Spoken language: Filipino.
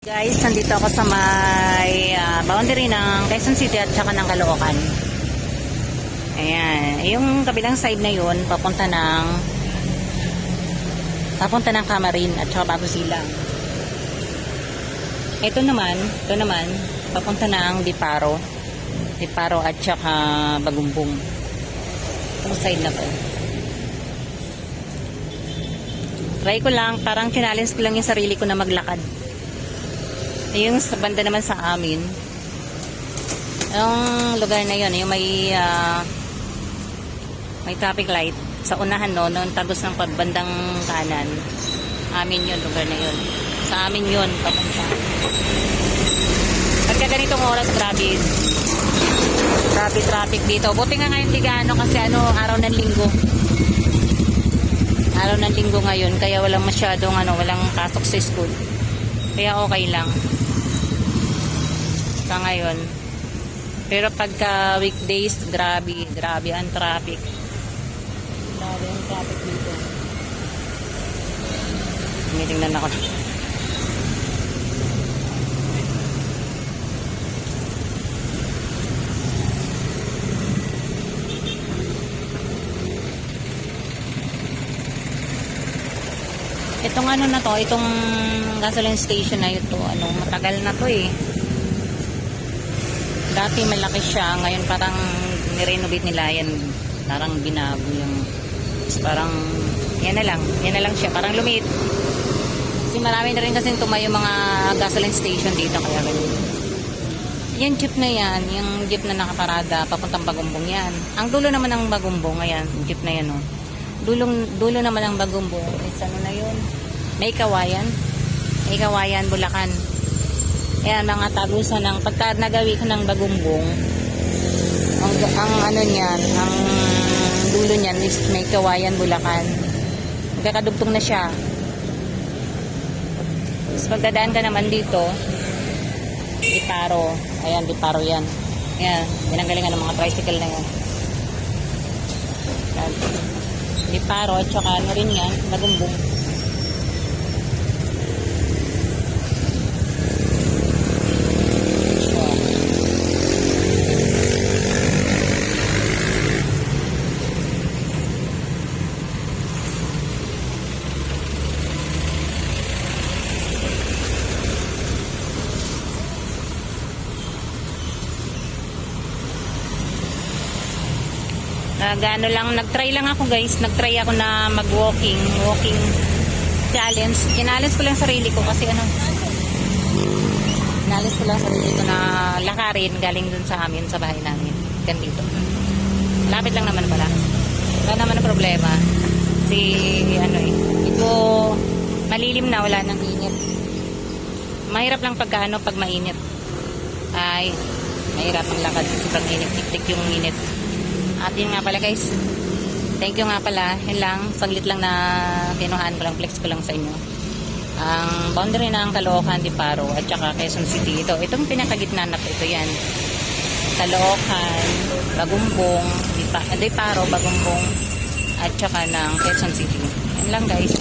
Guys, nandito ako sa may boundary ng Quezon City at saka ng Caloocan. Ayan, yung kabilang side na yun papunta ng Camarin at saka Bago Silang. Ito naman papunta ng Diparo at saka Bagumbong. Itong side na to. Try ko lang, parang challenge ko lang yung sarili ko na maglakad. Yung sa banda naman sa amin, yung lugar na yun, yung may traffic light sa unahan, no, noon tagos ng pagbandang kanan, amin yun, lugar na yun, sa amin yun papunta. Pagka ganitong oras, grabe traffic dito. Buti nga ngayon di gaano kasi araw ng linggo ngayon, kaya walang masyadong walang pasok sa school, kaya okay lang sa ngayon. Pero pagka weekdays, grabe ang traffic. Grabe ang traffic dito. Tingnan ako. Itong na to, itong gasoline station na ito, matagal na to eh. Dati malaki siya, ngayon parang nirenovate nila yan, parang binago yung, parang yan na lang siya, parang lumiit. Kasi marami na rin kasi tumayo mga gasoline station dito, kaya ganun. Yung jeep na yan, yung jeep na nakaparada papuntang Bagumbong yan. Ang dulo naman ng Bagumbong, ayan, jeep na yan, oh. Dulo naman ng Bagumbong is na yun, May Kawayan, Bulacan. Ayan, mga tagusan ng pagka nagawi ko ng Bagumbong, ang dulo niyan is May Kawayan, Bulacan. Magkakadugtong na siya. Tapos pagdadaan ka naman dito, Diparo. Ayan, Diparo yan. Ayan, ginanggalingan ng mga tricycle na yan. Diparo at saka rin yan, Bagumbong. Nag-try lang ako guys, nag-try ako na walking challenge. Challenge ko lang sarili ko kasi challenge ko lang sarili ko na lakarin galing dun sa amin, sa bahay namin, ganito. Lapit lang naman pala, wala naman ang problema kasi ito malilim na, wala nang init. Mahirap lang pag mainit, ay mahirap ang lakad kasi pag init, tik-tik yung init. At yun nga pala guys, thank you nga pala, yun lang, saglit lang na kinuhaan ko lang, flex ko lang sa inyo ang boundary ng Caloocan, Diparo at saka Quezon City. Itong pinakagitna na ito yan, Caloocan, Bagumbong, Diparo, Bagumbong at saka ng Quezon City. Yan lang guys.